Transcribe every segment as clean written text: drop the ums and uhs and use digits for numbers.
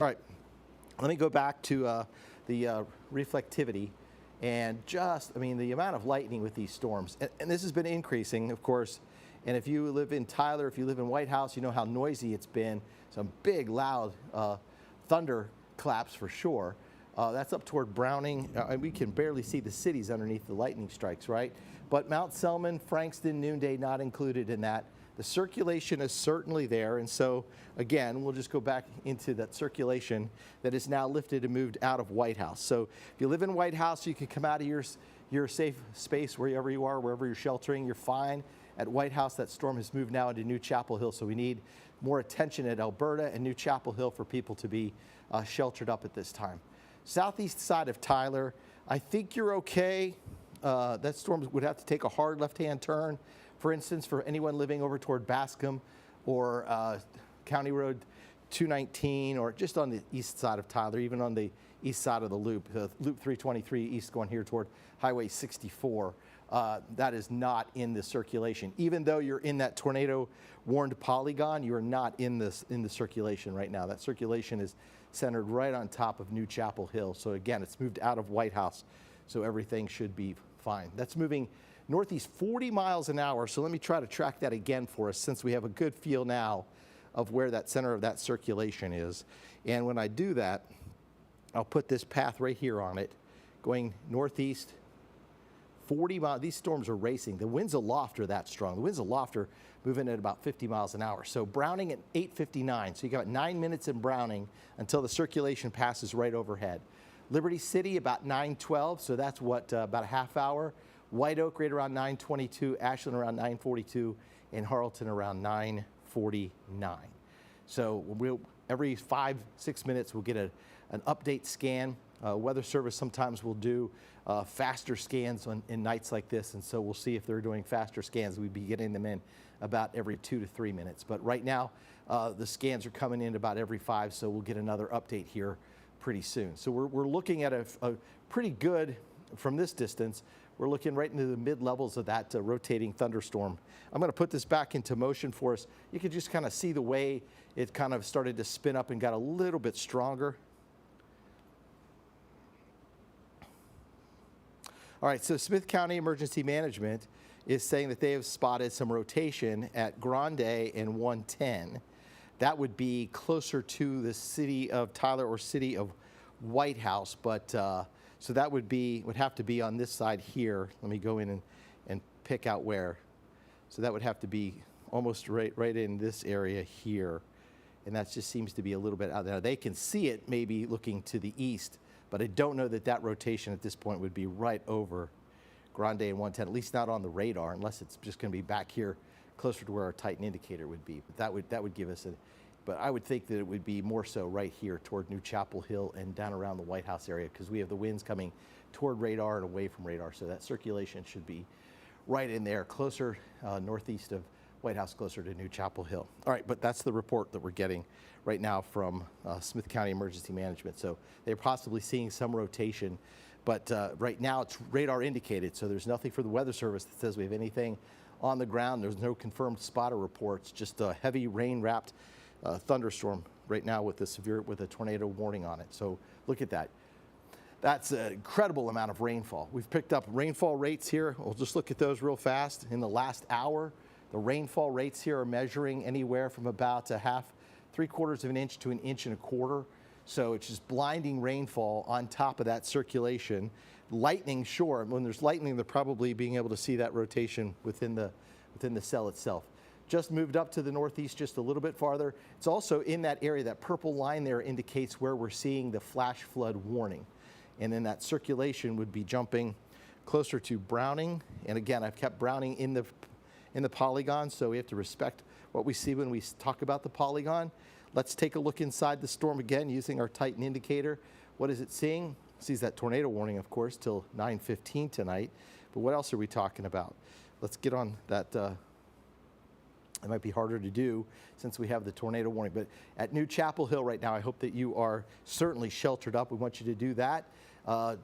All right, let me go back to the reflectivity and just, the amount of lightning with these storms. And this has been increasing, of course. And if you live in Tyler, if you live in White House, you know how noisy it's been. Some big, loud thunder claps for sure. That's up toward Browning. And we can barely see the cities underneath the lightning strikes, right? But Mount Selman, Frankston, Noonday not included in that. The circulation is certainly there, and so again, we'll just go back into that circulation that is now lifted and moved out of White House. So if you live in White House, you can come out of your safe space wherever you are, wherever you're sheltering, you're fine. At White House, that storm has moved now into New Chapel Hill, so we need more attention at Alberta and New Chapel Hill for people to be sheltered up at this time. Southeast side of Tyler, I think you're okay. That storm would have to take a hard left-hand turn. For instance, for anyone living over toward Bascom or County Road 219 or just on the east side of Tyler, even on the east side of the loop, Loop 323 east going here toward Highway 64, that is not in the circulation. Even though you're in that tornado-warned polygon, you are not in the circulation right now. That circulation is centered right on top of New Chapel Hill. So again, it's moved out of White House, so everything should be fine. That's moving northeast 40 miles an hour. So let me try to track that again for us since we have a good feel now of where that center of that circulation is. And when I do that, I'll put this path right here on it, going northeast 40 miles. These storms are racing. The winds aloft are that strong. The winds aloft are moving at about 50 miles an hour. So Browning at 8:59. So you got 9 minutes in Browning until the circulation passes right overhead. Liberty City about 9:12. So that's what, about a half hour. White Oak right around 9:22, Ashland around 9:42, and Harleton around 9:49. So every 5-6 minutes we'll get an update scan. Weather Service sometimes will do faster scans in nights like this, and so we'll see if they're doing faster scans. We'd be getting them in about every 2 to 3 minutes. But right now, the scans are coming in about every 5, so we'll get another update here pretty soon. So we're looking at a pretty good, from this distance, we're looking right into the mid-levels of that rotating thunderstorm. I'm going to put this back into motion for us. You can just kind of see the way it kind of started to spin up and got a little bit stronger. All right, so Smith County Emergency Management is saying that they have spotted some rotation at Grande and 110. That would be closer to the city of Tyler or city of White House, but so that would have to be on this side here. Let me go in and pick out where. So that would have to be almost right in this area here. And that just seems to be a little bit out there. They can see it maybe looking to the east, but I don't know that rotation at this point would be right over Grande and 110, at least not on the radar, unless it's just going to be back here closer to where our Titan indicator would be. But that would give us but I would think that it would be more so right here toward New Chapel Hill and down around the White House area, because we have the winds coming toward radar and away from radar. So that circulation should be right in there, closer northeast of White House, closer to New Chapel Hill. All right, but that's the report that we're getting right now from Smith County Emergency Management. So they're possibly seeing some rotation, but right now it's radar indicated. So there's nothing for the Weather Service that says we have anything on the ground. There's no confirmed spotter reports, just a heavy rain-wrapped thunderstorm right now with a tornado warning on it. So look at that. That's an incredible amount of rainfall. We've picked up rainfall rates here. We'll just look at those real fast. In the last hour, the rainfall rates here are measuring anywhere from about a 3/4 of an inch to 1.25 inches. So it's just blinding rainfall on top of that circulation. Lightning, sure. When there's lightning, they're probably being able to see that rotation within the cell itself. Just moved up to the northeast just a little bit farther. It's also in that area. That purple line there indicates where we're seeing the flash flood warning. And then that circulation would be jumping closer to Browning. And again, I've kept Browning in the polygon, so we have to respect what we see when we talk about the polygon. Let's take a look inside the storm again using our Titan indicator. What is it seeing? It sees that tornado warning, of course, till 9:15 tonight. But what else are we talking about? Let's get on that. It might be harder to do since we have the tornado warning. But at New Chapel Hill right now, I hope that you are certainly sheltered up. We want you to do that.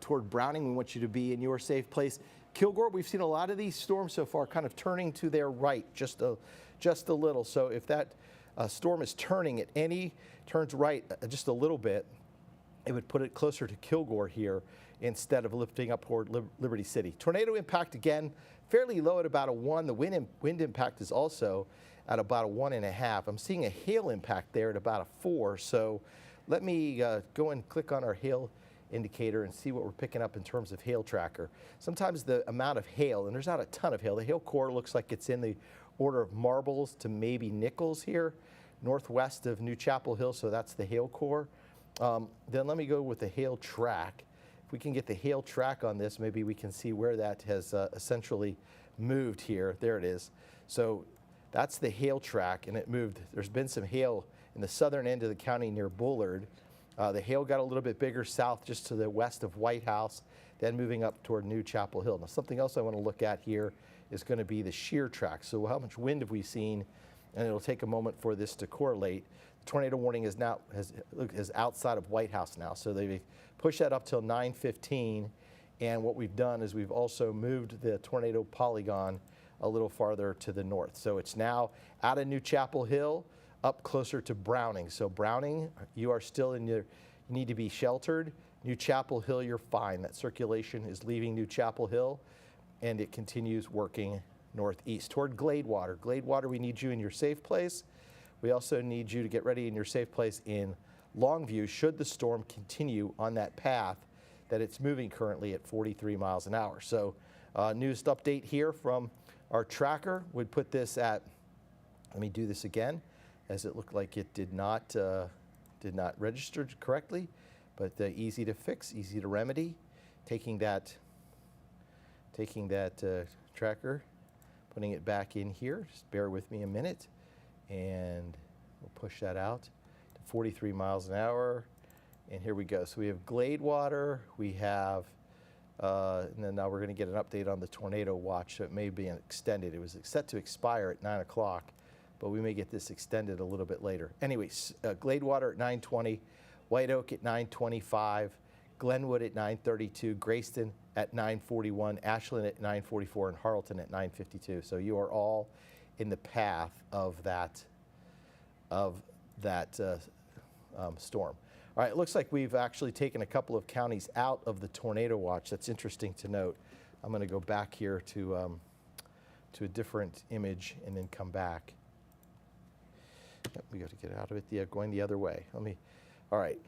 Toward Browning, we want you to be in your safe place. Kilgore, we've seen a lot of these storms so far kind of turning to their right just a little. So if that storm is turning at any, turns right just a little bit, it would put it closer to Kilgore here instead of lifting up toward Liberty City. Tornado impact again, fairly low at about a 1. The wind impact is also at about a 1.5. I'm seeing a hail impact there at about a 4. So let me go and click on our hail indicator and see what we're picking up in terms of hail tracker. Sometimes the amount of hail, and there's not a ton of hail, the hail core looks like it's in the order of marbles to maybe nickels here, northwest of New Chapel Hill, so that's the hail core. Then let me go with the hail track. If we can get the hail track on this, maybe we can see where that has essentially moved here. There it is. So that's the hail track, and it moved. There's been some hail in the southern end of the county near Bullard. The hail got a little bit bigger south just to the west of White House, then moving up toward New Chapel Hill. Now, something else I want to look at here is going to be the shear track. So how much wind have we seen? And it'll take a moment for this to correlate. The tornado warning is now is outside of White House now. So they pushed that up till 9:15. And what we've done is we've also moved the tornado polygon a little farther to the north. So it's now out of New Chapel Hill, up closer to Browning. So Browning, you are still in your, you need to be sheltered. New Chapel Hill, you're fine. That circulation is leaving New Chapel Hill, and it continues working northeast toward Gladewater. Gladewater, we need you in your safe place. We also need you to get ready in your safe place in Longview should the storm continue on that path that it's moving currently at 43 miles an hour. So newest update here from our tracker would put this at, let me do this again, as it looked like it did not register correctly, but easy to fix, easy to remedy. Taking that tracker, putting it back in here, just bear with me a minute, and we'll push that out to 43 miles an hour. And here we go. So we have Gladewater, we have, and then now we're going to get an update on the tornado watch. So it may be extended. It was set to expire at 9 o'clock, but we may get this extended a little bit later. Anyways, Gladewater at 9:20, White Oak at 9:25, Glenwood at 9:32, Grayston at 9:41, Ashland at 9:44, and Harleton at 9:52. So you are all in the path of that storm. All right, it looks like we've actually taken a couple of counties out of the tornado watch. That's interesting to note. I'm going to go back here to a different image and then come back. Yep, we got to get out of it. Going the other way. All right.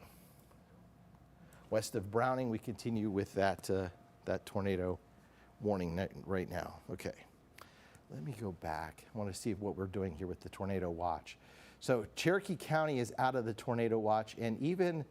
West of Browning, we continue with that tornado warning right now. Okay. Let me go back. I want to see what we're doing here with the tornado watch. So Cherokee County is out of the tornado watch, and even,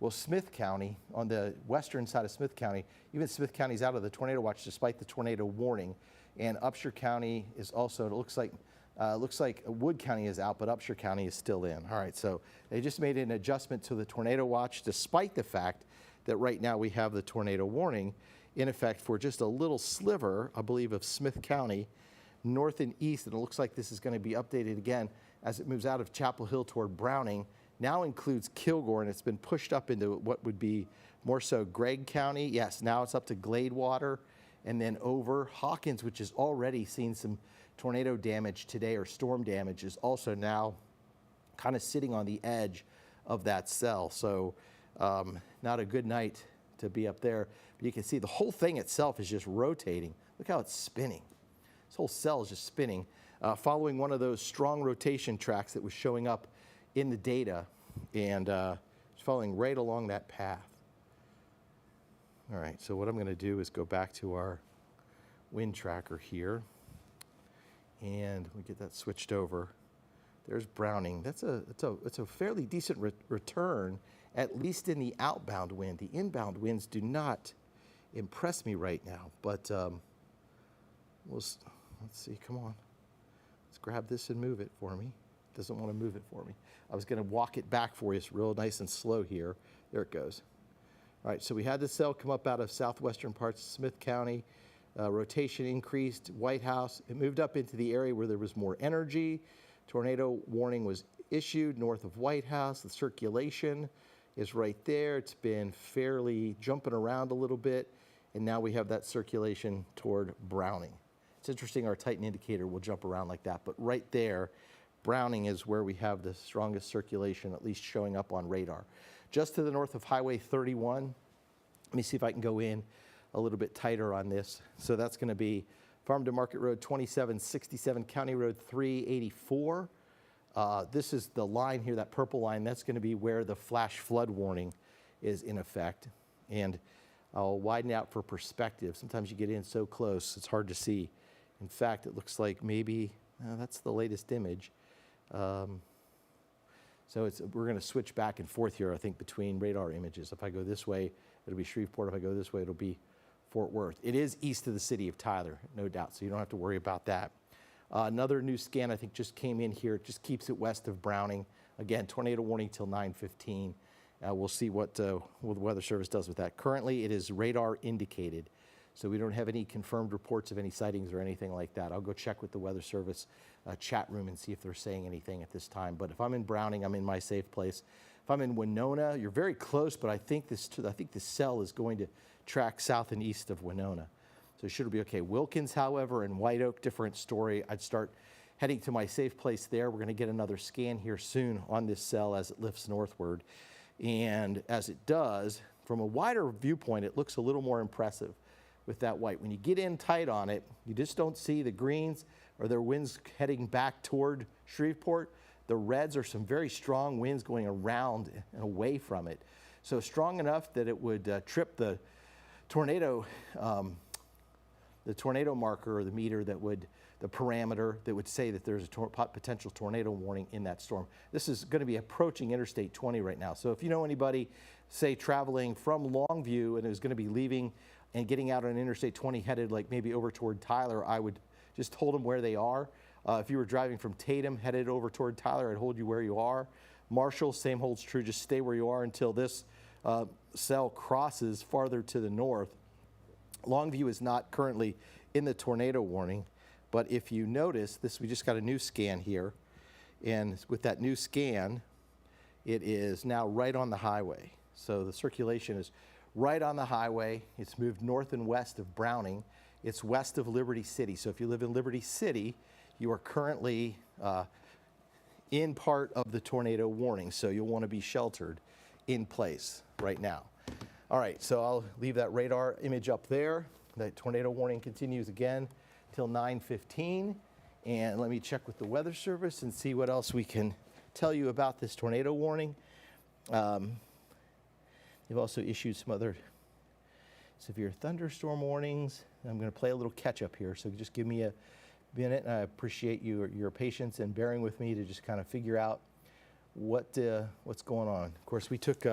well, Smith County, on the western side of Smith County, even Smith County is out of the tornado watch despite the tornado warning. And Upshur County is also, it looks like Wood County is out, but Upshur County is still in. All right, so they just made an adjustment to the tornado watch despite the fact that right now we have the tornado warning in effect for just a little sliver, I believe, of Smith County, north and east. And it looks like this is going to be updated again as it moves out of Chapel Hill toward Browning. Now includes Kilgore, and it's been pushed up into what would be more so Gregg County. Yes, now it's up to Gladewater, and then over Hawkins, which has already seen some tornado damage today, or storm damage, is also now kind of sitting on the edge of that cell. So not a good night to be up there. But you can see the whole thing itself is just rotating. Look how it's spinning. This whole cell is just spinning, following one of those strong rotation tracks that was showing up in the data, and it's following right along that path. All right, so what I'm going to do is go back to our wind tracker here, and we get that switched over. There's Browning. It's a fairly decent return, at least in the outbound wind. The inbound winds do not impress me right now, but let's see, come on. Let's grab this and move it for me. It doesn't want to move it for me. I was going to walk it back for you. It's real nice and slow here. There it goes. All right, so we had the cell come up out of southwestern parts of Smith County. Rotation increased, White House. It moved up into the area where there was more energy. Tornado warning was issued north of White House. The circulation is right there. It's been fairly jumping around a little bit, and now we have that circulation toward Browning. It's interesting our Titan indicator will jump around like that, but right there, Browning is where we have the strongest circulation, at least showing up on radar. Just to the north of Highway 31, let me see if I can go in a little bit tighter on this. So that's going to be Farm to Market Road 2767, County Road 384. This is the line here, that purple line. That's going to be where the flash flood warning is in effect. And I'll widen out for perspective. Sometimes you get in so close, it's hard to see. In fact, it looks like maybe, that's the latest image. So we're going to switch back and forth here, I think, between radar images. If I go this way, it'll be Shreveport. If I go this way, it'll be Fort Worth. It is east of the city of Tyler, no doubt, so you don't have to worry about that. Another new scan, I think, just came in here. It just keeps it west of Browning. Again, tornado warning till 9:15. We'll see what the Weather Service does with that. Currently, it is radar indicated, so we don't have any confirmed reports of any sightings or anything like that. I'll go check with the Weather Service chat room and see if they're saying anything at this time. But if I'm in Browning, I'm in my safe place. If I'm in Winona, you're very close, but I think this cell is going to track south and east of Winona. So it should be okay. Wilkins, however, and White Oak, different story. I'd start heading to my safe place there. We're going to get another scan here soon on this cell as it lifts northward. And as it does, from a wider viewpoint, it looks a little more impressive with that white. When you get in tight on it, you just don't see the greens or their winds heading back toward Shreveport. The reds are some very strong winds going around and away from it. So strong enough that it would trip the tornado marker, or the meter that would, the parameter that would say that there's a potential tornado warning in that storm. This is going to be approaching Interstate 20 right now. So if you know anybody, say, traveling from Longview and is going to be leaving and getting out on Interstate 20 headed like maybe over toward Tyler, I would just hold them where they are. If you were driving from Tatum headed over toward Tyler, I'd hold you where you are. Marshall, same holds true. Just stay where you are until this cell crosses farther to the north. Longview is not currently in the tornado warning, but if you notice this, we just got a new scan here, and with that new scan, it is now right on the highway. So the circulation is right on the highway. It's moved north and west of Browning. It's west of Liberty City. So if you live in Liberty City, you are currently in part of the tornado warning, so you'll want to be sheltered in place right now. All right, so I'll leave that radar image up there. That tornado warning continues again till 9:15. And let me check with the Weather Service and see what else we can tell you about this tornado warning. They've also issued some other severe thunderstorm warnings. I'm going to play a little catch up here, so just give me a minute, and I appreciate your patience and bearing with me to just kind of figure out what's going on. Of course, we took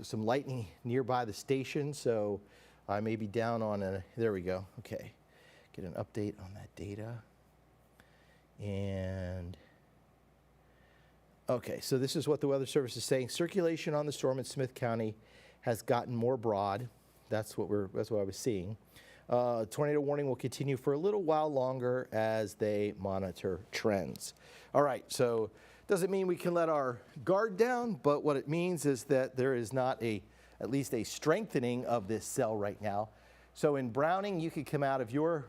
some lightning nearby the station, so I may be down on there we go. Okay, get an update on that data. And okay, so this is what the Weather Service is saying. Circulation on the storm in Smith County has gotten more broad. That's what I was seeing. Tornado warning will continue for a little while longer as they monitor trends. All right, so doesn't mean we can let our guard down, but what it means is that there is not at least a strengthening of this cell right now. So in Browning, you could come out of your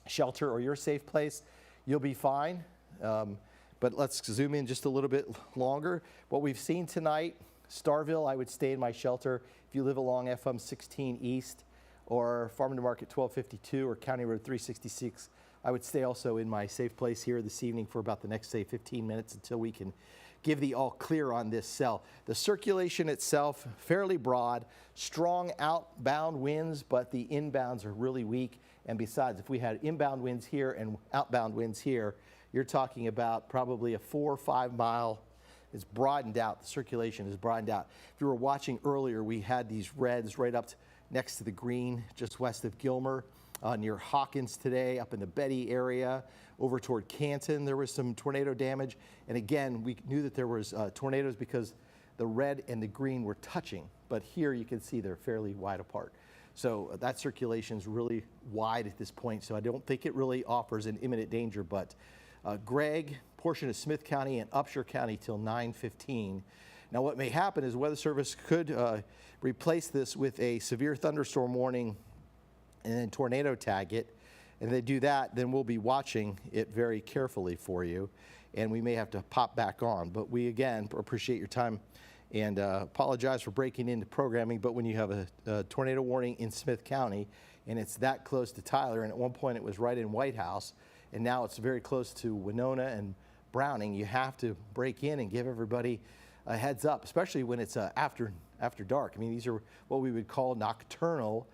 shelter or your safe place. You'll be fine. But let's zoom in just a little bit longer. What we've seen tonight, Starville, I would stay in my shelter. If you live along FM 16 East or Farm to Market 1252 or County Road 366, I would stay also in my safe place here this evening for about the next, say, 15 minutes until we can give the all clear on this cell. The circulation itself, fairly broad, strong outbound winds, but the inbounds are really weak. And besides, if we had inbound winds here and outbound winds here, you're talking about probably a 4 or 5 mile. It's broadened out. The circulation is broadened out. If you were watching earlier, we had these reds right up next to the green, just west of Gilmer, near Hawkins today, up in the Betty area, over toward Canton. There was some tornado damage. And again, we knew that there was tornadoes because the red and the green were touching. But here you can see they're fairly wide apart. So that circulation is really wide at this point. So I don't think it really offers an imminent danger. But Gregg, portion of Smith County and Upshur County till 9:15. Now what may happen is Weather Service could replace this with a severe thunderstorm warning and then tornado tag it. and they do that, then we'll be watching it very carefully for you, and we may have to pop back on. But we, again, appreciate your time and apologize for breaking into programming. But when you have a tornado warning in Smith County, and it's that close to Tyler, and at one point it was right in White House, and now it's very close to Winona and Browning, you have to break in and give everybody a heads up, especially when it's after dark. I mean, these are what we would call nocturnal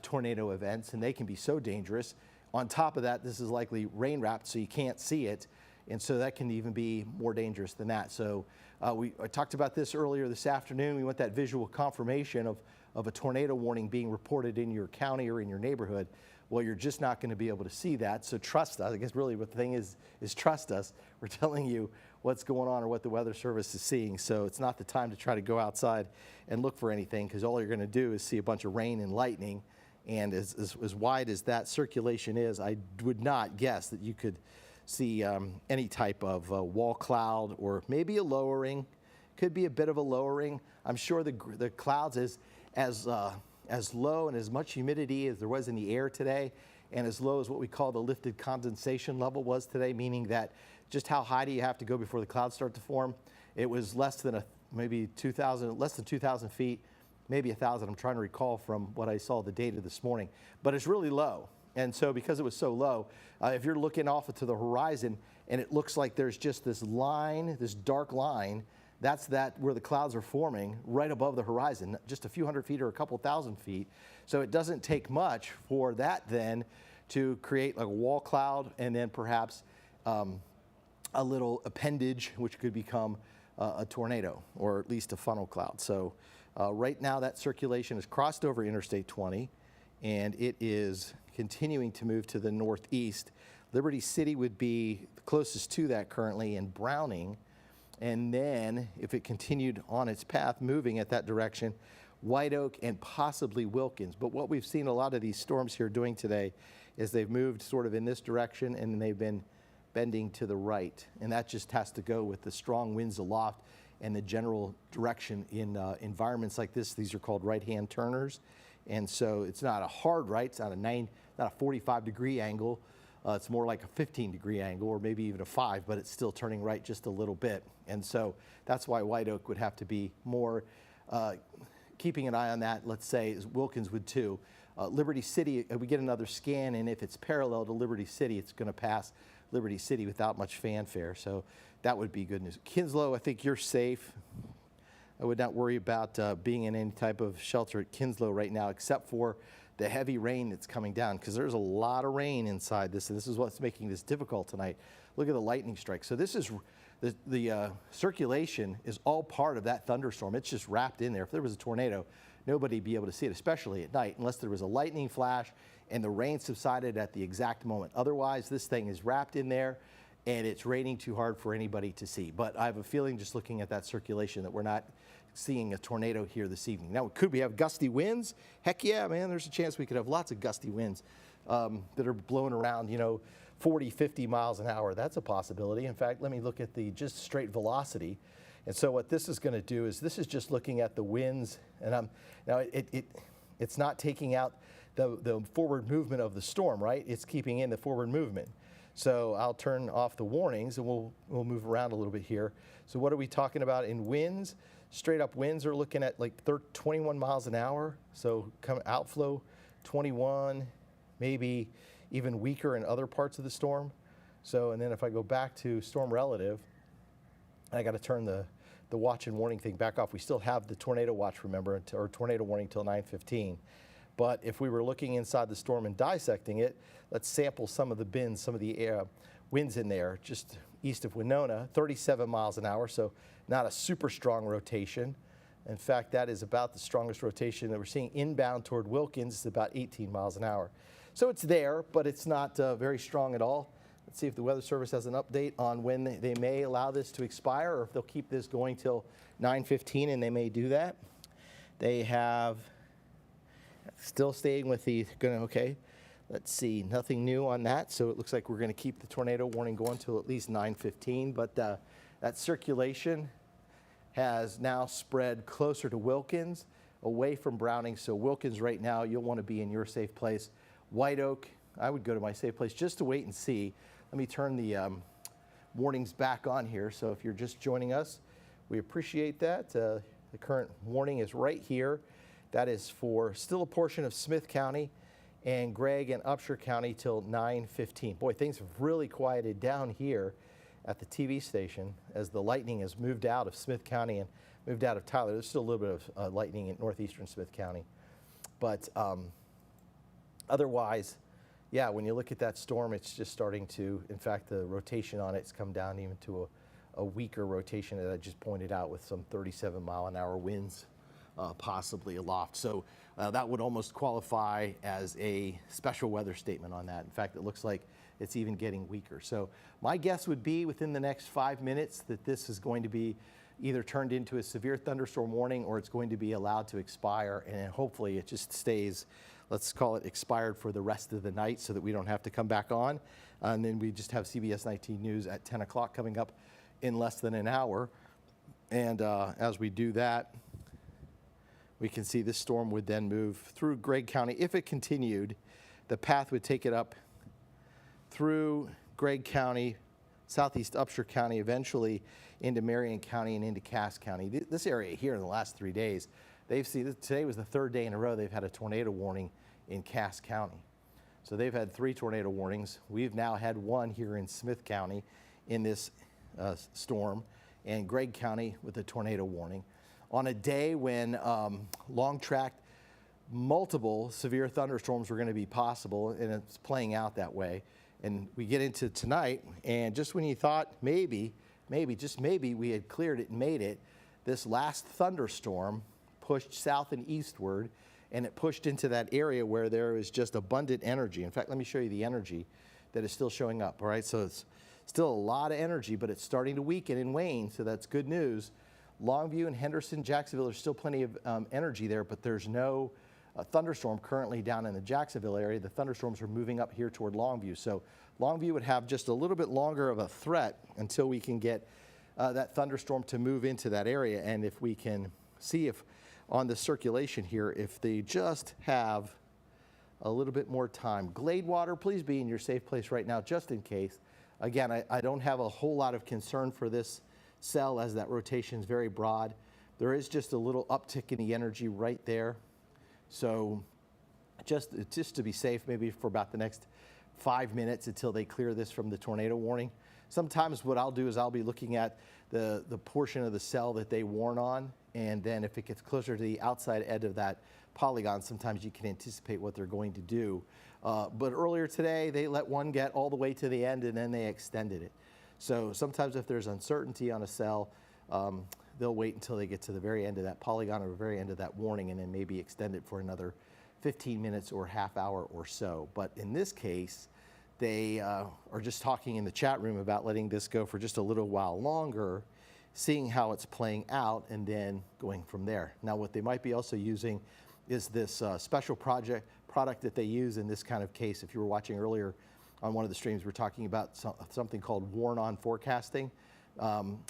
tornado events, and they can be so dangerous. On top of that, this is likely rain wrapped, so you can't see it, and so that can even be more dangerous than that. So I talked about this earlier this afternoon. We want that visual confirmation of a tornado warning being reported in your county or in your neighborhood. Well, you're just not going to be able to see that, so trust us. I guess really what the thing is trust us. We're telling you what's going on or what the Weather Service is seeing, so it's not the time to try to go outside and look for anything, because all you're going to do is see a bunch of rain and lightning, and as wide as that circulation is, I would not guess that you could see any type of wall cloud, or maybe a lowering. Could be a bit of a lowering. I'm sure the clouds as low and as much humidity as there was in the air today, and as low as what we call the lifted condensation level was today, meaning that just how high do you have to go before the clouds start to form? It was less than maybe 2,000, less than 2,000 feet, maybe 1,000. I'm trying to recall from what I saw the data this morning, but it's really low. And so because it was so low, if you're looking off to the horizon and it looks like there's just this line, this dark line, that's where the clouds are forming right above the horizon, just a few hundred feet or a couple thousand feet. So it doesn't take much for that then to create like a wall cloud, and then perhaps a little appendage, which could become a tornado, or at least a funnel cloud. So right now that circulation has crossed over Interstate 20, and it is continuing to move to the northeast. Liberty City would be the closest to that currently, and Browning. And then, if it continued on its path, moving at that direction, White Oak and possibly Wilkins. But what we've seen a lot of these storms here doing today is they've moved sort of in this direction, and they've been bending to the right. And that just has to go with the strong winds aloft and the general direction in environments like this. These are called right-hand turners. And so it's not a hard right, it's not a 45-degree angle. It's more like a 15-degree angle, or maybe even a 5, but it's still turning right just a little bit. And so that's why White Oak would have to be more keeping an eye on that, let's say, as Wilkins would too. Liberty City, we get another scan, and if it's parallel to Liberty City, it's going to pass Liberty City without much fanfare. So that would be good news. Kinslow, I think you're safe. I would not worry about being in any type of shelter at Kinslow right now, except for the heavy rain that's coming down, because there's a lot of rain inside this, and this is what's making this difficult tonight. Look at the lightning strike. So this is the circulation is all part of that thunderstorm. It's just wrapped in there. If there was a tornado, nobody'd be able to see it, especially at night, unless there was a lightning flash and the rain subsided at the exact moment. Otherwise, this thing is wrapped in there, and it's raining too hard for anybody to see. But I have a feeling, just looking at that circulation, that we're not seeing a tornado here this evening. Now, could we have gusty winds? Heck yeah, man, there's a chance we could have lots of gusty winds that are blowing around, 40, 50 miles an hour. That's a possibility. In fact, let me look at the just straight velocity. And so what this is going to do is, this is just looking at the winds, and now it's not taking out the forward movement of the storm, right? It's keeping in the forward movement. So I'll turn off the warnings, and we'll move around a little bit here. So what are we talking about in winds? Straight up winds are looking at like 21 miles an hour. So outflow 21, maybe even weaker in other parts of the storm. So, and then if I go back to storm relative, I got to turn the watch and warning thing back off. We still have the tornado watch, remember, or tornado warning till 9:15. But if we were looking inside the storm and dissecting it, let's sample some of the bins, some of the winds in there, just east of Winona, 37 miles an hour, so not a super strong rotation. In fact, that is about the strongest rotation that we're seeing inbound toward Wilkins. It's about 18 miles an hour. So it's there, but it's not very strong at all. Let's see if the Weather Service has an update on when they may allow this to expire, or if they'll keep this going till 9:15, and they may do that. They have still staying with the, okay, let's see, nothing new on that. So it looks like we're going to keep the tornado warning going till at least 9:15, but that circulation has now spread closer to Wilkins, away from Browning. So Wilkins right now, you'll want to be in your safe place. White Oak, I would go to my safe place just to wait and see. Let me turn the warnings back on here. So if you're just joining us, we appreciate that. The current warning is right here. That is for still a portion of Smith County and Gregg and Upshur County till 9:15. Boy, things have really quieted down here at the TV station as the lightning has moved out of Smith County and moved out of Tyler. There's still a little bit of lightning in northeastern Smith County. But otherwise, yeah, when you look at that storm, it's just starting to, in fact, the rotation on it's come down even to a weaker rotation that I just pointed out with some 37-mile-an-hour winds possibly aloft. So that would almost qualify as a special weather statement on that. In fact, it looks like it's even getting weaker. So my guess would be within the next 5 minutes that this is going to be either turned into a severe thunderstorm warning or it's going to be allowed to expire, and then hopefully it just stays, let's call it expired for the rest of the night so that we don't have to come back on. And then we just have CBS19 News at 10 o'clock coming up in less than an hour. And as we do that, we can see this storm would then move through Gregg County. If it continued, the path would take it up through Gregg County, southeast Upshur County, eventually into Marion County and into Cass County. This area here in the last 3 days, they've seen, today was the third day in a row they've had a tornado warning in Cass County. So they've had 3 tornado warnings. We've now had 1 here in Smith County in this storm, and Gregg County with a tornado warning. On a day when long-tracked multiple severe thunderstorms were going to be possible, and it's playing out that way. And we get into tonight, and just when you thought maybe, just maybe we had cleared it and made it, this last thunderstorm pushed south and eastward, and it pushed into that area where there is just abundant energy. In fact, let me show you the energy that is still showing up, all right? So it's still a lot of energy, but it's starting to weaken and wane, so that's good news. Longview and Henderson, Jacksonville, there's still plenty of energy there, but there's no thunderstorm currently down in the Jacksonville area. The thunderstorms are moving up here toward Longview. So Longview would have just a little bit longer of a threat until we can get that thunderstorm to move into that area. And if we can see if on the circulation here, if they just have a little bit more time. Gladewater, please be in your safe place right now, just in case. Again, I don't have a whole lot of concern for this cell as that rotation is very broad. There is just a little uptick in the energy right there. So just to be safe, maybe for about the next 5 minutes until they clear this from the tornado warning. Sometimes what I'll do is I'll be looking at the portion of the cell that they warn on, and then if it gets closer to the outside edge of that polygon, sometimes you can anticipate what they're going to do. But earlier today, they let one get all the way to the end and then they extended it. So sometimes if there's uncertainty on a cell, they'll wait until they get to the very end of that polygon or the very end of that warning and then maybe extend it for another 15 minutes or half hour or so. But in this case, they are just talking in the chat room about letting this go for just a little while longer, seeing how it's playing out, and then going from there. Now, what they might be also using is this special product that they use in this kind of case. If you were watching earlier on one of the streams, we're talking about something called warn-on forecasting.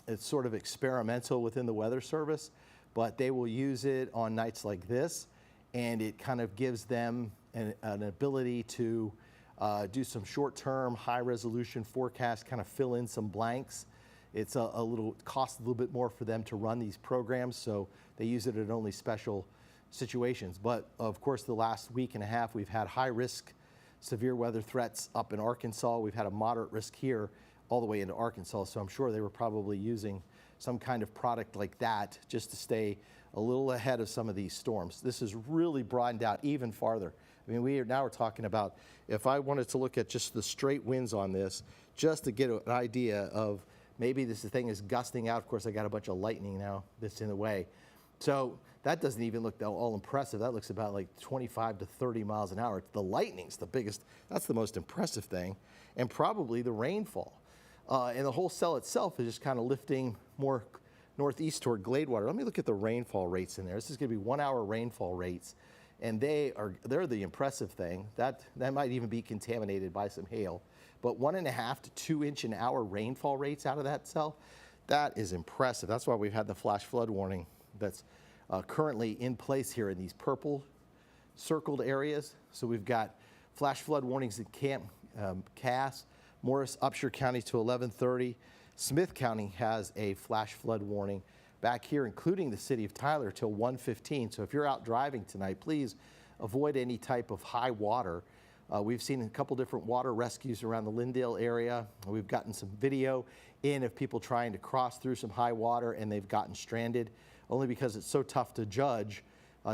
It's sort of experimental within the Weather Service, but they will use it on nights like this, and it kind of gives them an ability to do some short-term, high-resolution forecasts, kind of fill in some blanks. It's costs a little bit more for them to run these programs, so they use it in only special situations. But of course, the last week and a half, we've had high-risk severe weather threats up in Arkansas. We've had a moderate risk here all the way into Arkansas, so I'm sure they were probably using some kind of product like that just to stay a little ahead of some of these storms. This is really broadened out even farther. I mean, we're talking about, if I wanted to look at just the straight winds on this, just to get an idea of maybe this thing is gusting out. Of course, I got a bunch of lightning now that's in the way. So that doesn't even look all impressive. That looks about like 25 to 30 miles an hour. The lightning's the biggest, that's the most impressive thing, and probably the rainfall. And the whole cell itself is just kind of lifting more northeast toward Gladewater. Let me look at the rainfall rates in there. This is going to be 1 hour rainfall rates, and they're the impressive thing. That might even be contaminated by some hail. But 1.5 to 2 inch an hour rainfall rates out of that cell, that is impressive. That's why we've had the flash flood warning that's currently in place here in these purple circled areas. So we've got Flash flood warnings in Camp Cass, Morris, Upshur counties to 11:30. Smith County has a flash flood warning back here, including the city of Tyler, till 1:15. So if you're out driving tonight, please avoid any type of high water. We've seen a couple different water rescues around the Lindale area. We've gotten some video in of people trying to cross through some high water and they've gotten stranded, only because it's so tough to judge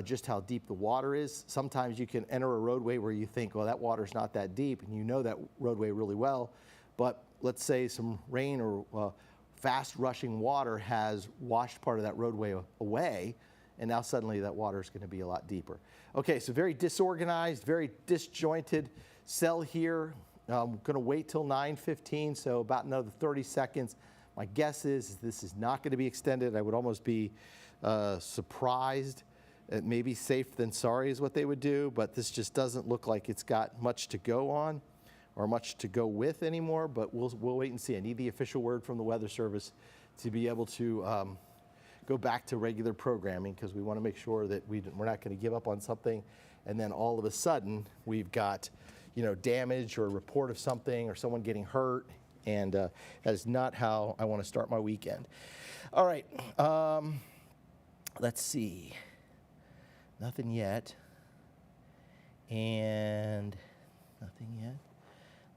just how deep the water is. Sometimes you can enter a roadway where you think, well, that water's not that deep, and you know that roadway really well. But let's say some rain or fast rushing water has washed part of that roadway away, and now suddenly that water is going to be a lot deeper. Okay, so very disorganized, very disjointed cell here. I'm going to wait till 9:15, so about another 30 seconds. My guess is this is not going to be extended. I would almost be surprised. It may be safe than sorry is what they would do, but this just doesn't look like it's got much to go on or much to go with anymore, but we'll wait and see. I need the official word from the Weather Service to be able to go back to regular programming, because we want to make sure that we're not going to give up on something and then all of a sudden we've got, you know, damage or a report of something or someone getting hurt, and that is not how I want to start my weekend. All right, let's see. Nothing yet, and nothing yet.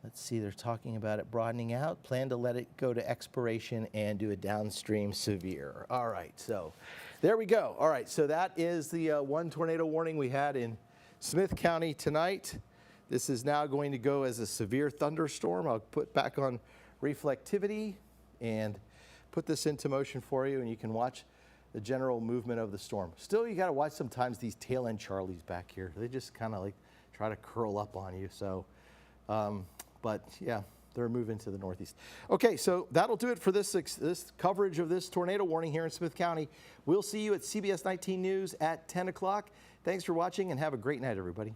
Let's see, they're talking about it broadening out. Plan to let it go to expiration and do a downstream severe. All right, so there we go. All right, so that is the one tornado warning we had in Smith County tonight. This is now going to go as a severe thunderstorm. I'll put back on reflectivity and put this into motion for you, and you can watch the general movement of the storm. Still, you got to watch sometimes these tail end Charlies back here. They just kind of like try to curl up on you. So, but yeah, they're moving to the northeast. Okay, so that'll do it for this coverage of this tornado warning here in Smith County. We'll see you at CBS 19 News at 10 o'clock. Thanks for watching and have a great night, everybody.